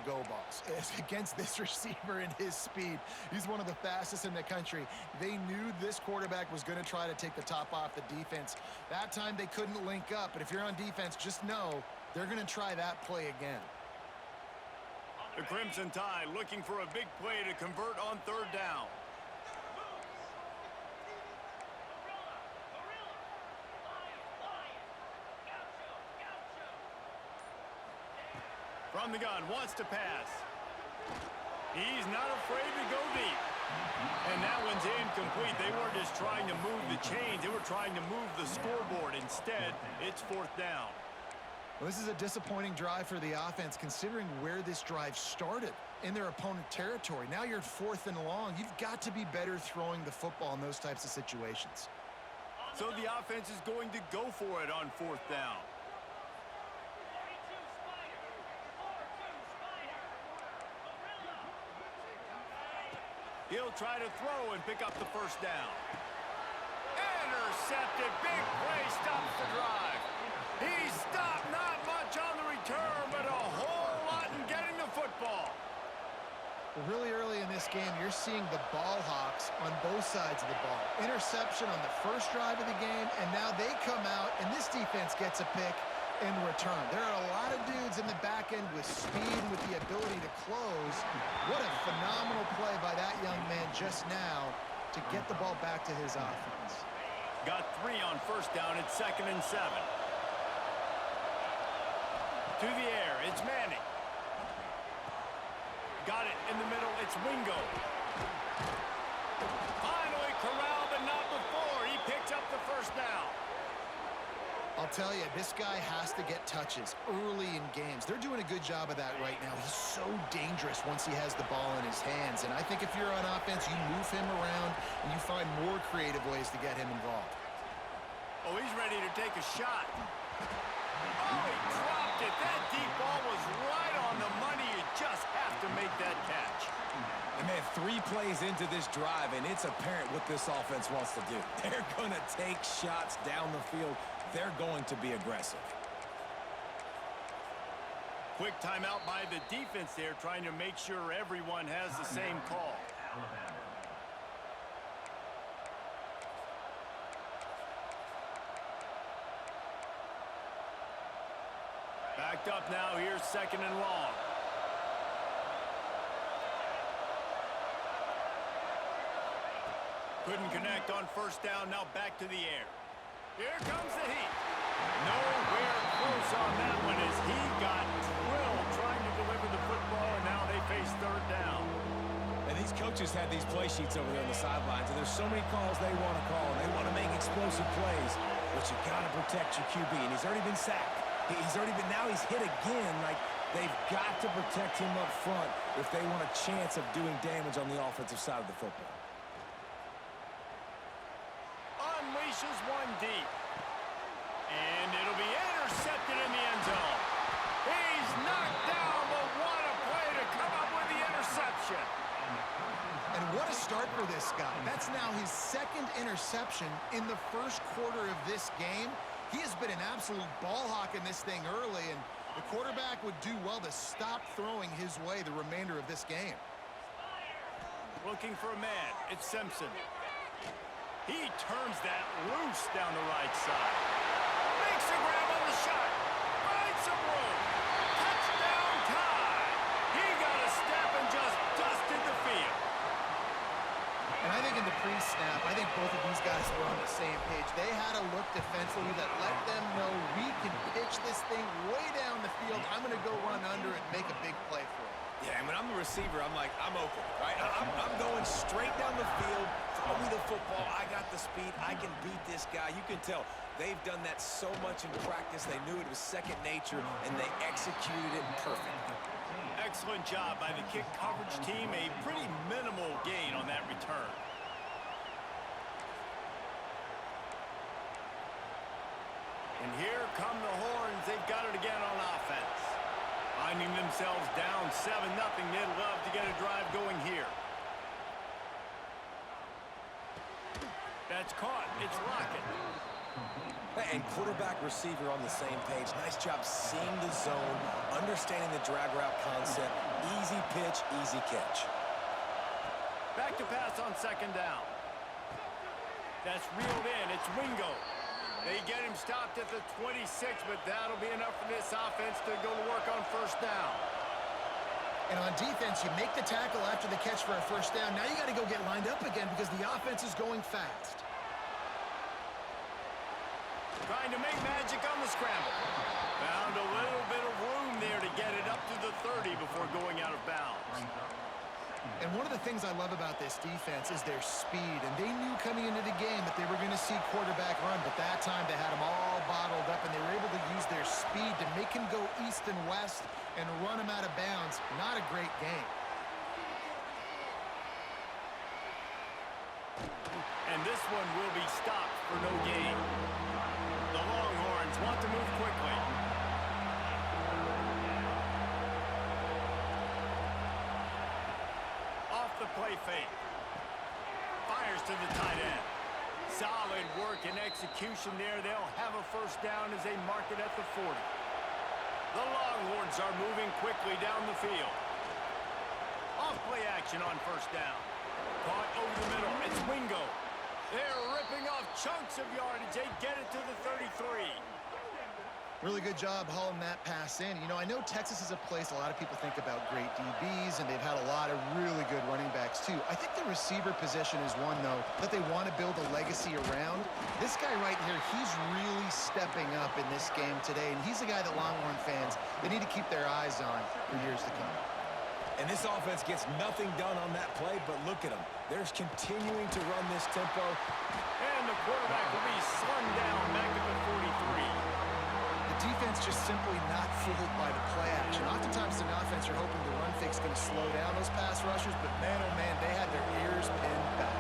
go balls. Against this receiver and his speed, he's one of the fastest in the country. They knew this quarterback was going to try to take the top off the defense. That time they couldn't link up, but if you're on defense, just know they're going to try that play again. The Crimson Tide looking for a big play to convert on third down. From the gun, wants to pass. He's not afraid to go deep. And that one's incomplete. They weren't just trying to move the chains. They were trying to move the scoreboard. Instead, it's fourth down. Well, this is a disappointing drive for the offense, considering where this drive started in their opponent territory. Now you're at 4th and long. You've got to be better throwing the football in those types of situations. So the offense is going to go for it on 4th down. He'll try to throw and pick up the first down. Intercepted. Big play stops the drive. He stopped, not much on the return, but a whole lot in getting the football. Really early in this game, you're seeing the ball hawks on both sides of the ball. Interception on the first drive of the game, and now they come out, and this defense gets a pick in return. There are a lot of dudes in the back end with speed, with the ability to close. What a phenomenal play by that young man just now to get the ball back to his offense. Got 3 on first down at 2nd and 7. To the air, it's Manning. Got it in the middle, it's Wingo. Finally corralled, but not before. He picks up the first down. I'll tell you, this guy has to get touches early in games. They're doing a good job of that right now. He's so dangerous once he has the ball in his hands. And I think if you're on offense, you move him around and you find more creative ways to get him involved. Oh, he's ready to take a shot. Oh, he dropped it. That deep ball was right on the money. You just have to make that catch. And man, 3 plays into this drive, and it's apparent what this offense wants to do. They're going to take shots down the field. They're going to be aggressive. Quick timeout by the defense there, trying to make sure everyone has the same call. Backed up now, here's 2nd and long. Couldn't connect on first down, now back to the air. Here comes the heat. Nowhere close on that one as he got drilled trying to deliver the football, and now they face third down. And these coaches have these play sheets over there on the sidelines, and there's so many calls they want to call, and they want to make explosive plays, but you got to protect your QB, and he's already been sacked. Now he's hit again. Like, they've got to protect him up front if they want a chance of doing damage on the offensive side of the football. Unleashes one deep. And it'll be intercepted in the end zone. He's knocked down, but what a play to come up with the interception. And what a start for this guy. That's now his 2nd interception in the first quarter of this game. He has been an absolute ball hawk in this thing early, and the quarterback would do well to stop throwing his way the remainder of this game. Looking for a man. It's Simpson. He turns that loose down the right side. Makes a grab on the shot. Finds some room. Touchdown tie. He got a step and just dusted the field. And I think in the pre-snap, I think both of these guys were on the same page. They had a look defensively that let them know we can pitch this thing way down the field. I'm going to go run under and make a big play for it. Yeah, and when I'm the receiver, I'm like, I'm open, right? I'm going straight down the field. Throw me the football. I got the speed. I can beat this guy. You can tell they've done that so much in practice. They knew it was second nature, and they executed it perfectly. Excellent job by the kick coverage team. A pretty minimal gain on that return. And here come the Horns. They've got it again on offense. Finding themselves down 7-0. They'd love to get a drive going here. That's caught. It's Lockett. And quarterback receiver on the same page. Nice job seeing the zone, understanding the drag route concept, pitch, easy catch. Back to pass on second down. That's reeled in. It's Wingo. They get him stopped at the 26, but that'll be enough for this offense to go to work on first down. And on defense, you make the tackle after the catch for a first down. Now you got to go get lined up again because the offense is going fast. Trying to make magic on the scramble. Found a little bit of room there to get it up to the 30 before going out of bounds. And one of the things I love about this defense is their speed. And they knew coming into the game that they were going to see quarterback run, but that time they had them all bottled up, and they were able to use their speed to make him go east and west and run him out of bounds. Not a great game. And this one will be stopped for no gain. The Longhorns want to move quickly. Off the play fake. Fires to the tight end. Solid work and execution there. They'll have a first down as they mark it at the 40. The Longhorns are moving quickly down the field. Off play action on first down. Caught over the middle. It's Wingo. They're ripping off chunks of yardage. They get it to the 33. Really good job hauling that pass in. You know, I know Texas is a place a lot of people think about great DBs, and they've had a lot of really good running backs too. I think the receiver position is one, though, that they want to build a legacy around. This guy right here, he's really stepping up in this game today, and he's the guy that Longhorn fans, they need to keep their eyes on for years to come. And this offense gets nothing done on that play, but look at them. They're continuing to run this tempo. And the quarterback will be slung down back at the 43. The defense just simply not fooled by the play action. Oftentimes in offense, you're hoping the run fake's going to slow down those pass rushers, but man, oh man, they had their ears pinned back.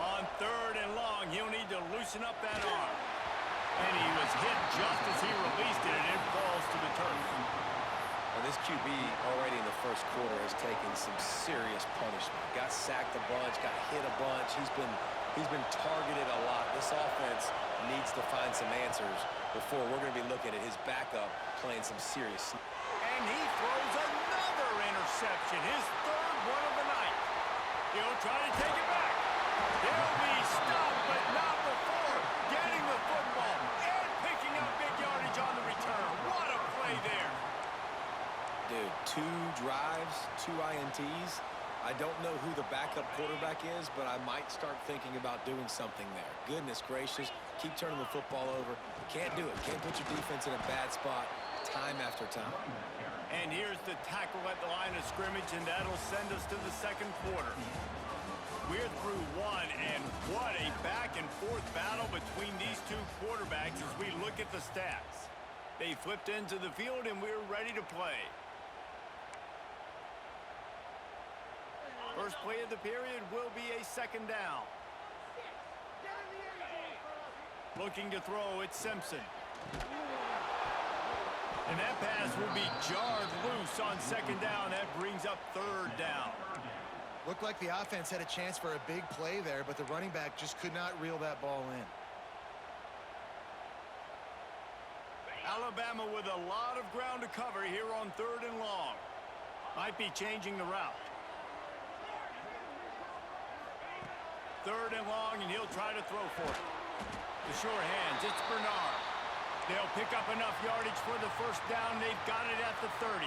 On third and long, he'll need to loosen up that arm. And he was hit just as he released it, and it falls to the turf. Well, this QB already in the first quarter has taken some serious punishment. Got sacked a bunch, got hit a bunch. He's been targeted a lot. This offense needs to find some answers before we're going to be looking at his backup playing some serious. And he throws another interception, his third one of the night. He'll try to take it back. He'll be stopped, but not before getting the football and picking up big yardage on the return. What a play there. Dude, 2 drives, 2 INTs. I don't know who the backup quarterback is, but I might start thinking about doing something there. Goodness gracious, keep turning the football over. Can't do it. Can't put your defense in a bad spot time after time. And here's the tackle at the line of scrimmage, and that'll send us to the second quarter. We're through one, and what a back-and-forth battle between these two quarterbacks as we look at the stats. They flipped into the field, and we're ready to play. First play of the period will be a second down. Looking to throw, it's Simpson. And that pass will be jarred loose on second down. That brings up third down. Looked like the offense had a chance for a big play there, but the running back just could not reel that ball in. Alabama with a lot of ground to cover here on third and long. Might be changing the route. Third and long, and he'll try to throw for it. The sure hands, it's Bernard. They'll pick up enough yardage for the first down. They've got it at the 30.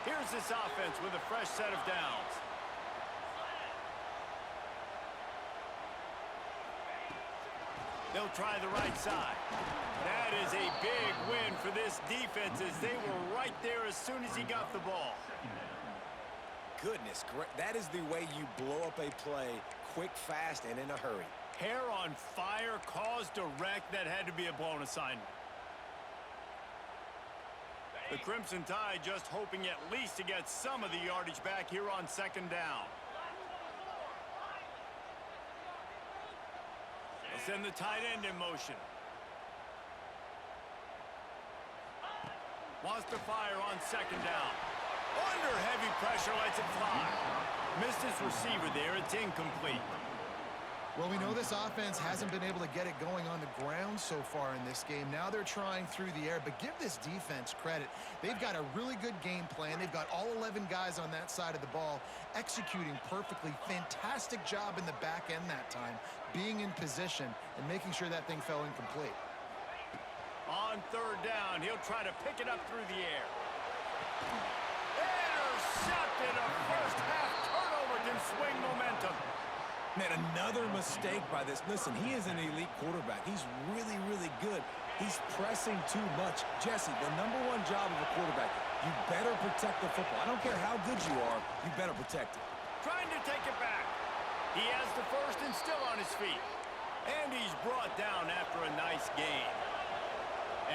Here's this offense with a fresh set of downs. They'll try the right side. That is a big win for this defense as they were right there as soon as he got the ball. Goodness, that is the way you blow up a play quick, fast, and in a hurry. Hair on fire, caused a wreck. That had to be a blown assignment. The Crimson Tide just hoping at least to get some of the yardage back here on second down. They'll send the tight end in motion. Wants to fire on second down. Under heavy pressure, lets it fly. Missed his receiver there. It's incomplete. Well, we know this offense hasn't been able to get it going on the ground so far in this game. Now they're trying through the air, but give this defense credit. They've got a really good game plan. They've got all 11 guys on that side of the ball executing perfectly. Fantastic job in the back end that time, being in position and making sure that thing fell incomplete. On third down, he'll try to pick it up through the air. Intercepted. A first half turnover can swing momentum. Man, another mistake by this. Listen, he is an elite quarterback. He's really, really good. He's pressing too much. Jesse, the #1 job of a quarterback, you better protect the football. I don't care how good you are, you better protect it. Trying to take it back. He has the first and still on his feet. And he's brought down after a nice gain.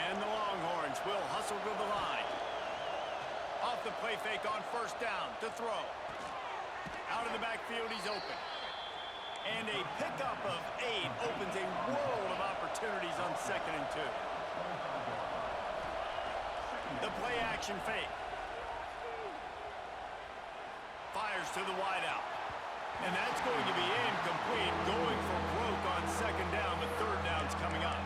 And the Longhorns will hustle to the line. Off the play fake on first down to throw. Out of the backfield, he's open. And a pickup of 8 opens a world of opportunities on 2nd and 2. The play action fake. Fires to the wideout. And that's going to be incomplete. Going for broke on 2nd down, but 3rd down's coming up.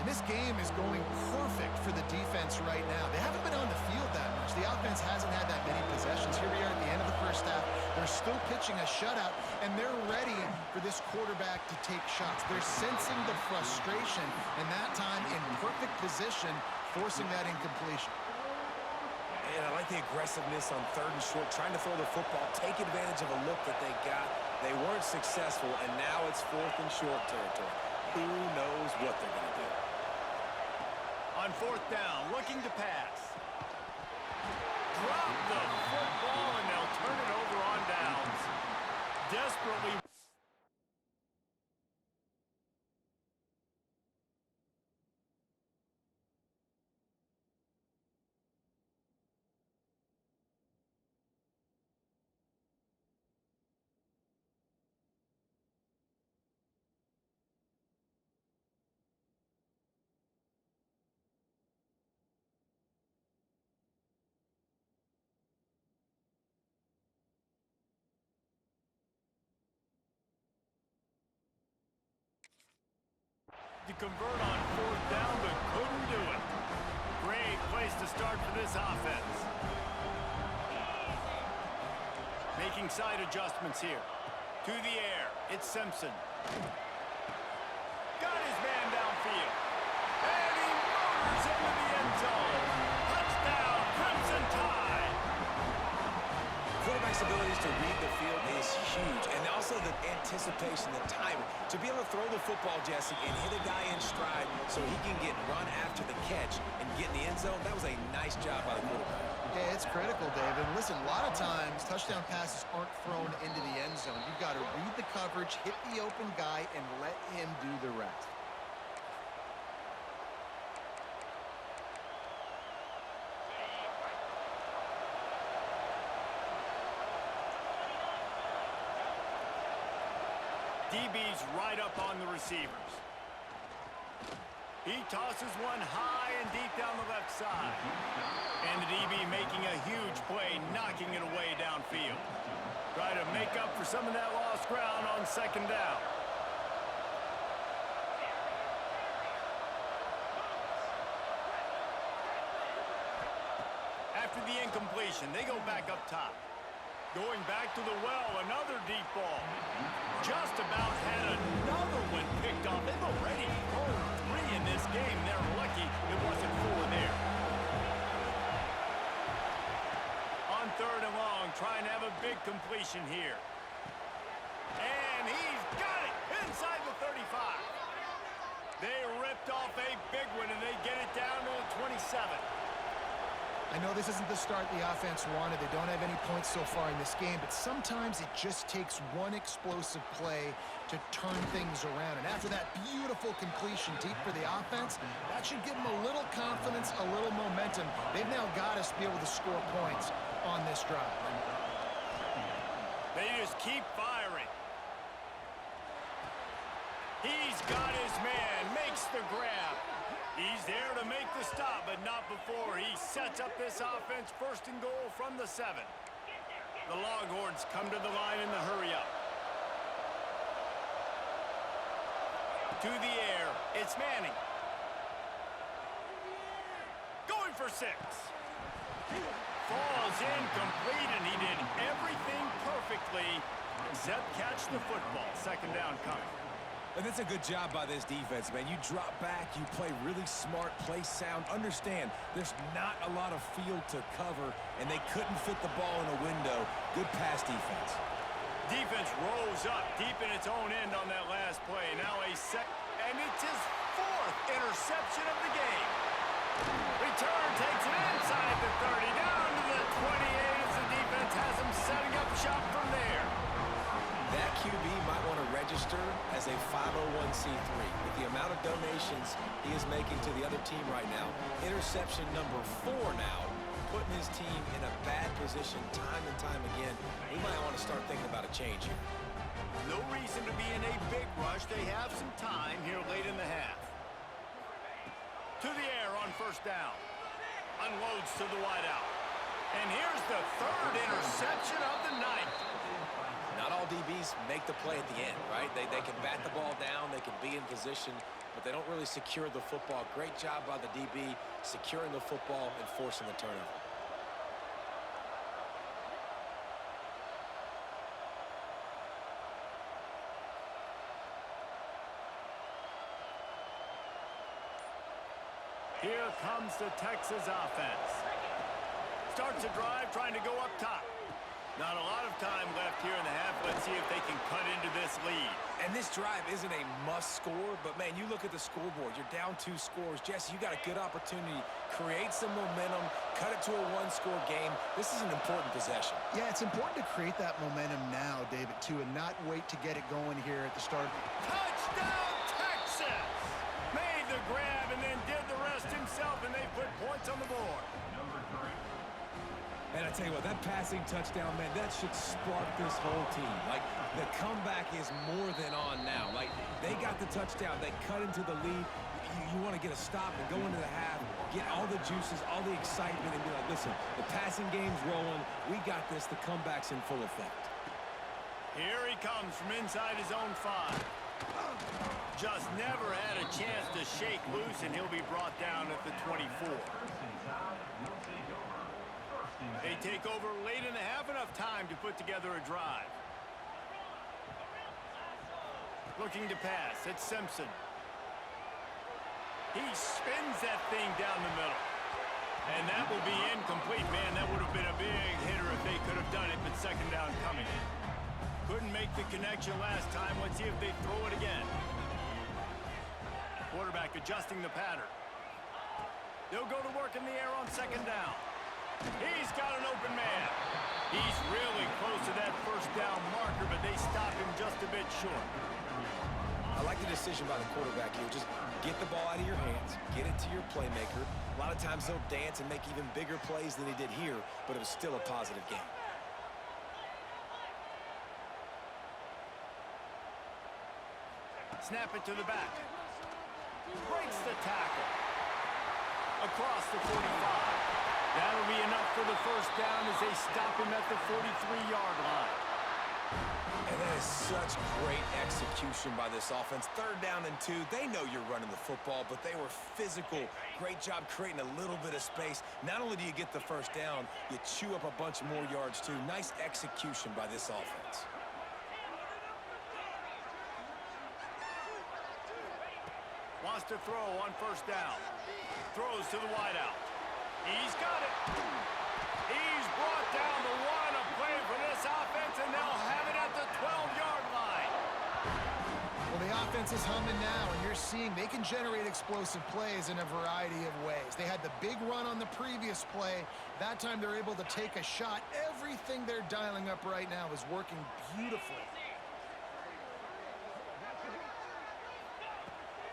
And this game is going perfect for the defense right now. They haven't been on the field that much. The offense hasn't had that many possessions. Here we are at the end of the first half. They're still pitching a shutout, and they're ready for this quarterback to take shots. They're sensing the frustration, and that time in perfect position, forcing that incompletion. And I like the aggressiveness on 3rd and short, trying to throw the football, take advantage of a look that they got. They weren't successful, and now it's 4th and short territory. Who knows what they're going to do? On 4th down, looking to pass. Drop the football, and they'll turn it over on downs. Desperately. To convert on 4th down, but couldn't do it. Great place to start for this offense. Making side adjustments here. To the air, it's Simpson. Got his man downfield. And he motors into the end zone. Touchdown, Crimson Tide. Quarterback's abilities to read the field is huge, and also the anticipation, the timing. To be able to throw the football, Jesse, and hit a guy in stride so he can get run after the catch and get in the end zone, that was a nice job by the quarterback. Yeah, it's critical, David. Listen, a lot of times touchdown passes aren't thrown into the end zone. You've got to read the coverage, hit the open guy, and let him do the rest. DB's right up on the receivers. He tosses one high and deep down the left side. And the DB making a huge play, knocking it away downfield. Try to make up for some of that lost ground on 2nd down. After the incompletion, they go back up top. Going back to the well, another deep ball. Just about had another one picked off. They've already thrown 3 in this game. They're lucky it wasn't 4 there. On 3rd and long, trying to have a big completion here. And he's got it inside the 35. They ripped off a big one, and they get it down to the 27. I know this isn't the start the offense wanted. They don't have any points so far in this game, but sometimes it just takes one explosive play to turn things around. And after that beautiful completion deep for the offense, that should give them a little confidence, a little momentum. They've now got to be able to score points on this drive. They just keep firing. He's got his man, makes the grab. He's there to make the stop, but not before he sets up this offense 1st and goal from the 7. The Longhorns come to the line in the hurry-up. To the air, it's Manning. Going for 6. Falls incomplete, and he did everything perfectly except catch the football. Second down coming. And that's a good job by this defense, man. You drop back, you play really smart, play sound. Understand, there's not a lot of field to cover, and they couldn't fit the ball in a window. Good pass defense. Defense rose up deep in its own end on that last play. Now a second, and it's his 4th interception of the game. Return takes it inside the 30, down to the 28 as the defense has him setting up shop from there. That QB might want to register as a 501c3. With the amount of donations he is making to the other team right now, interception number 4 now, putting his team in a bad position time and time again. We might want to start thinking about a change here. No reason to be in a big rush. They have some time here late in the half. To the air on first down. Unloads to the wideout. And here's the 3rd interception of the night. Not all DBs make the play at the end, right? They can bat the ball down, they can be in position, but they don't really secure the football. Great job by the DB securing the football and forcing the turnover. Here comes the Texas offense. Starts a drive trying to go up top. Not a lot of time left here in the half. Let's see if they can cut into this lead. And this drive isn't a must score, but man, you look at the scoreboard. You're down 2 scores. Jesse, you got a good opportunity. Create some momentum. Cut it to a 1-score game. This is an important possession. Yeah, it's important to create that momentum now, David, too, and not wait to get it going here at the start. Touchdown, Texas! Made the grab and then did the rest himself, and they put points on the board. And I tell you what, that passing touchdown, man, that should spark this whole team. Like, the comeback is more than on now. Like, they got the touchdown. They cut into the lead. You want to get a stop and go into the half, get all the juices, all the excitement, and be like, listen, the passing game's rolling. We got this. The comeback's in full effect. Here he comes from inside his own 5. Just never had a chance to shake loose, and he'll be brought down at the 24. They take over late in the half, enough time to put together a drive. Looking to pass, it's Simpson. He spins that thing down the middle. And that will be incomplete. Man, that would have been a big hitter if they could have done it, but second down coming. Couldn't make the connection last time. Let's see if they throw it again. Quarterback adjusting the pattern. They'll go to work in the air on second down. He's got an open man. He's really close to that first down marker, but they stop him just a bit short. I like the decision by the quarterback here. Just get the ball out of your hands, get it to your playmaker. A lot of times he'll dance and make even bigger plays than he did here, but it was still a positive game. Snap it to the back. Breaks the tackle. Across the 45. That'll be enough for the first down as they stop him at the 43-yard line. And that is such great execution by this offense. 3rd down and 2. They know you're running the football, but they were physical. Great job creating a little bit of space. Not only do you get the first down, you chew up a bunch more yards too. Nice execution by this offense. Wants to throw on first down. Throws to the wideout. He's got it. He's brought down the 1, a play for this offense, and they'll have it at the 12-yard line. Well, the offense is humming now, and you're seeing they can generate explosive plays in a variety of ways. They had the big run on the previous play. That time they're able to take a shot. Everything they're dialing up right now is working beautifully.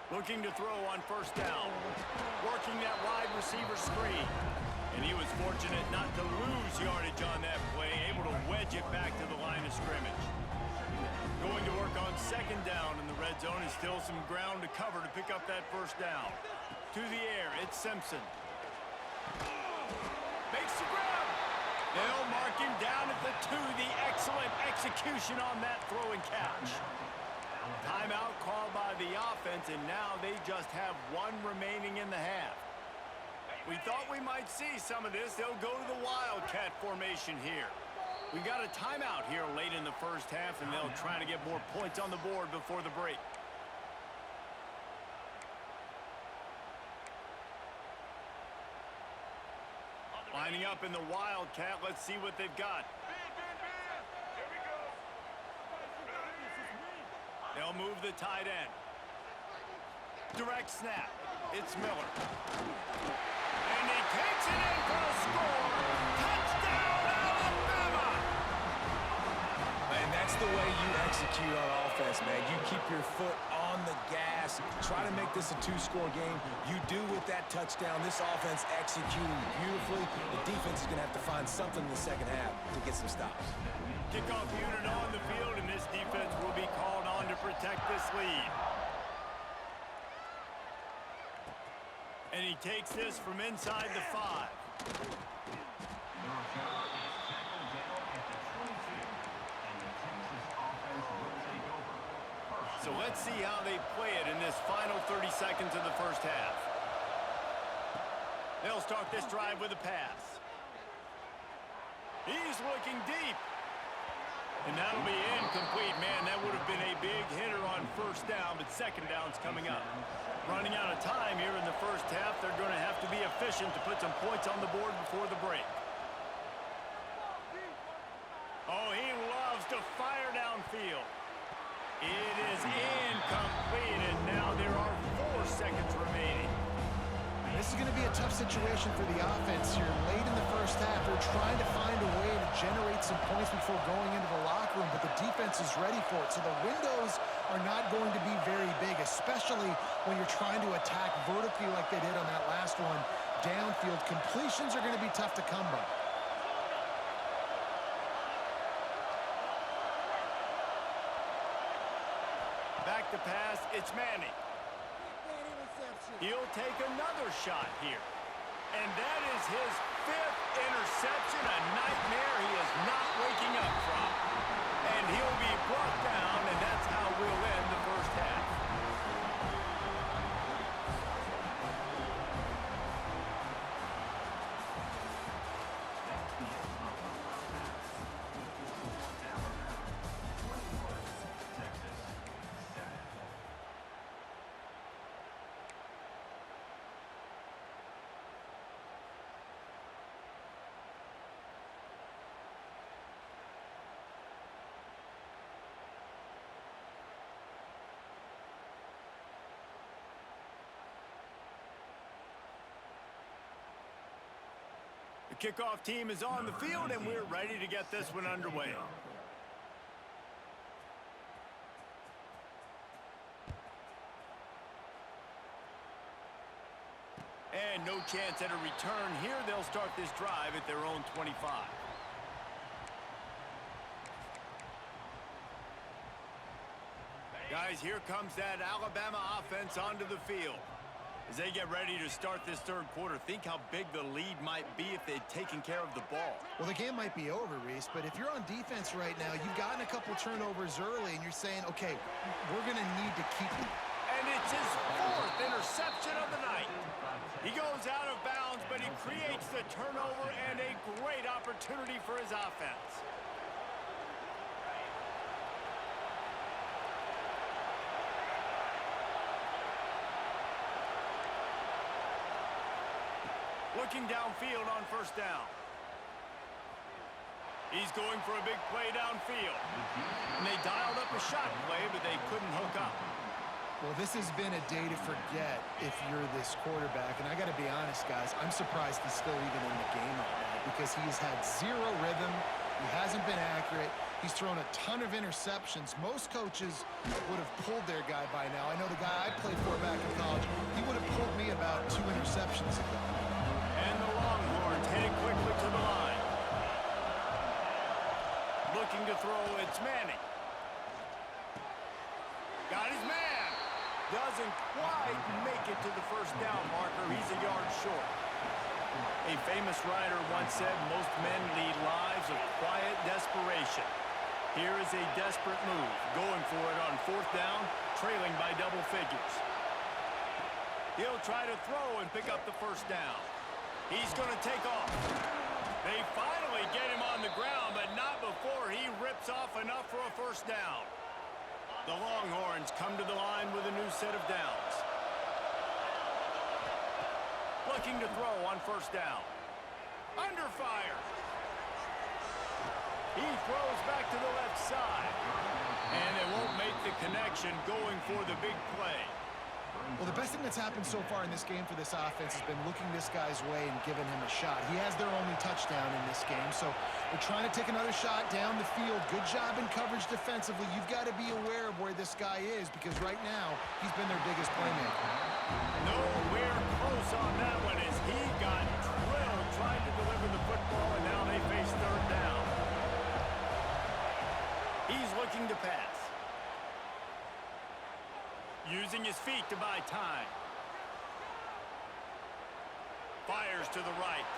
Looking to throw on first down. Working that wide receiver screen. And he was fortunate not to lose yardage on that play, able to wedge it back to the line of scrimmage. Going to work on second down in the red zone, is still some ground to cover to pick up that first down. To the air, it's Simpson. Makes the grab. They'll mark him down at the 2. The excellent execution on that throw and catch. Timeout called by the offense, and now they just have one remaining in the half. We thought we might see some of this. They'll go to the Wildcat formation here. We got a timeout here late in the first half, and they'll try to get more points on the board before the break. Lining up in the Wildcat. Let's see what they've got. They'll move the tight end. Direct snap. It's Miller. And he takes it in for a score. Touchdown, Alabama! And that's the way you execute on offense, man. You keep your foot on the gas. Try to make this a two-score game. You do with that touchdown. This offense executing beautifully. The defense is going to have to find something in the second half to get some stops. Kickoff unit on the field, and this defense will be called on to protect this lead. And he takes this from inside the 5. So let's see how they play it in this final 30 seconds of the first half. They'll start this drive with a pass. He's looking deep. And that'll be incomplete. Man, that would have been a big hitter on first down, but second down's coming up. Running out of time here in the first half. They're going to have to be efficient to put some points on the board before the break. Oh, he loves to fire downfield. It is incomplete, and now there are 4 seconds remaining. This is going to be a tough situation for the offense here. Late in the first half, they're trying to find a way to generate some points before going into the locker room, but the defense is ready for it. So the windows are not going to be very big, especially when you're trying to attack vertically like they did on that last one. Downfield completions are going to be tough to come by. Back to pass, it's Manning. He'll take another shot here. And that is his 5th interception, a nightmare he is not waking up from. And he'll be brought down, and that's how we'll end the first half. The kickoff team is on the field, and we're ready to get this one underway. And no chance at a return here. They'll start this drive at their own 25. Guys, here comes that Alabama offense onto the field. As they get ready to start this third quarter, think how big the lead might be if they'd taken care of the ball. Well, the game might be over, Reese, but if you're on defense right now, you've gotten a couple turnovers early, and you're saying, okay, we're going to need to keep them. And it's his 4th interception of the night. He goes out of bounds, but he creates the turnover and a great opportunity for his offense. Looking downfield on first down. He's going for a big play downfield. And they dialed up a shot play, but they couldn't hook up. Well, this has been a day to forget if you're this quarterback. And I got to be honest, guys, I'm surprised he's still even in the game right now because he's had 0 rhythm. He hasn't been accurate. He's thrown a ton of interceptions. Most coaches would have pulled their guy by now. I know the guy I played for back in college, he would have pulled me about 2 interceptions ago. And the Longhorns heading quickly to the line. Looking to throw, it's Manning. Got his man. Doesn't quite make it to the first down marker. He's a yard short. A famous writer once said, most men lead lives of quiet desperation. Here is a desperate move, going for it on fourth down, trailing by double figures. He'll try to throw and pick up the first down. He's going to take off. They finally get him on the ground, but not before he rips off enough for a first down. The Longhorns come to the line with a new set of downs. Looking to throw on first down. Under fire. He throws back to the left side. And it won't make the connection going for the big play. Well, the best thing that's happened so far in this game for this offense has been looking this guy's way and giving him a shot. He has their only touchdown in this game, so they're trying to take another shot down the field. Good job in coverage defensively. You've got to be aware of where this guy is because right now he's been their biggest playmaker. Nowhere close on that one as he got drilled trying to deliver the football, and now they face third down. He's looking to pass. Using his feet to buy time. Fires to the right.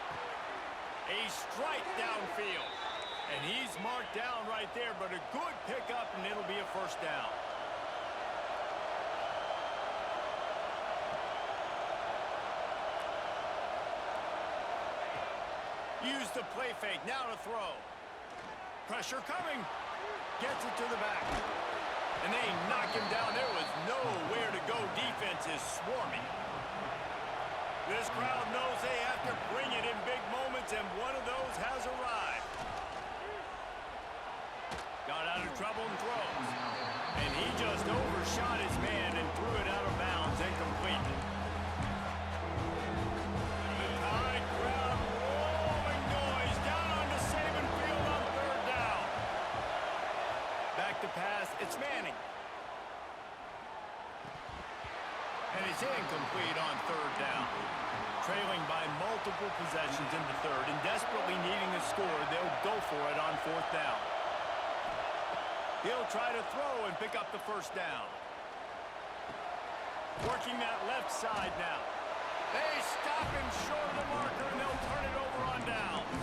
A strike downfield. And he's marked down right there, but a good pickup, and it'll be a first down. Use the play fake, now to throw. Pressure coming. Gets it to the back. And they knock him down. There was nowhere to go. Defense is swarming. This crowd knows they have to bring it in big moments, and one of those has arrived. Got out of trouble and throws. And he just overshot his man and threw it out of bounds, incomplete. The Tide crowd rolling noise down onto Saban Field on third down. Back to pass, it's Manning. And it's incomplete on third down. Trailing by multiple possessions in the third and desperately needing a score, they'll go for it on fourth down. He'll try to throw and pick up the first down. Working that left side now. They stop him short of the marker, and they'll turn it over on downs.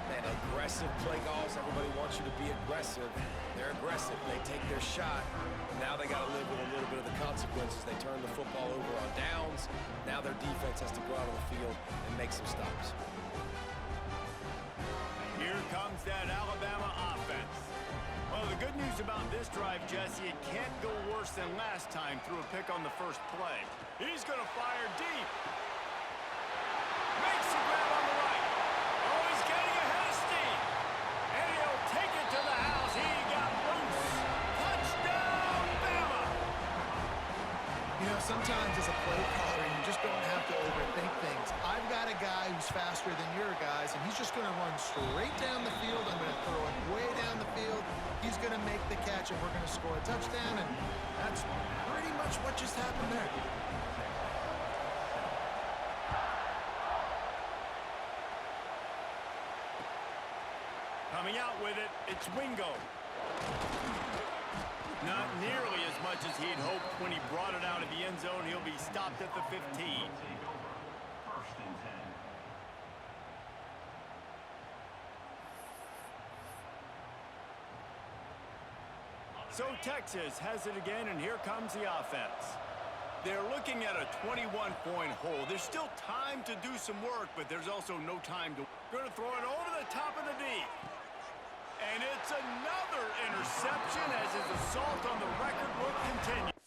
Man, aggressive play calls. Everybody wants you to be aggressive. They're aggressive. They take their shot. Now they got to live with a little bit of the consequences. They turn the football over on downs. Now their defense has to go out on the field and make some stops. Here comes that Alabama offense. Well, the good news about this drive, Jesse, it can't go worse than last time through a pick on the first play. He's going to fire deep. Makes the grab on the right. Oh, he's getting ahead of steam. And he'll take it to the house. He got loose. Touchdown, Bama. You know, sometimes as a play caller, you just don't have to overthink things. I've got a guy who's faster than your guys, and he's just going to run straight down the field. I'm going to throw it way down the field. He's going to make the catch, and we're going to score a touchdown, and that's pretty much what just happened there. Coming out with it, it's Wingo. Not nearly as much as he'd hoped when he brought it out of the end zone. He'll be stopped at the 15. So Texas has it again, and here comes the offense. They're looking at a 21-point hole. There's still time to do some work, but there's also no time to... Going to throw it over the top of the D. And it's another interception as his assault on the record will continue.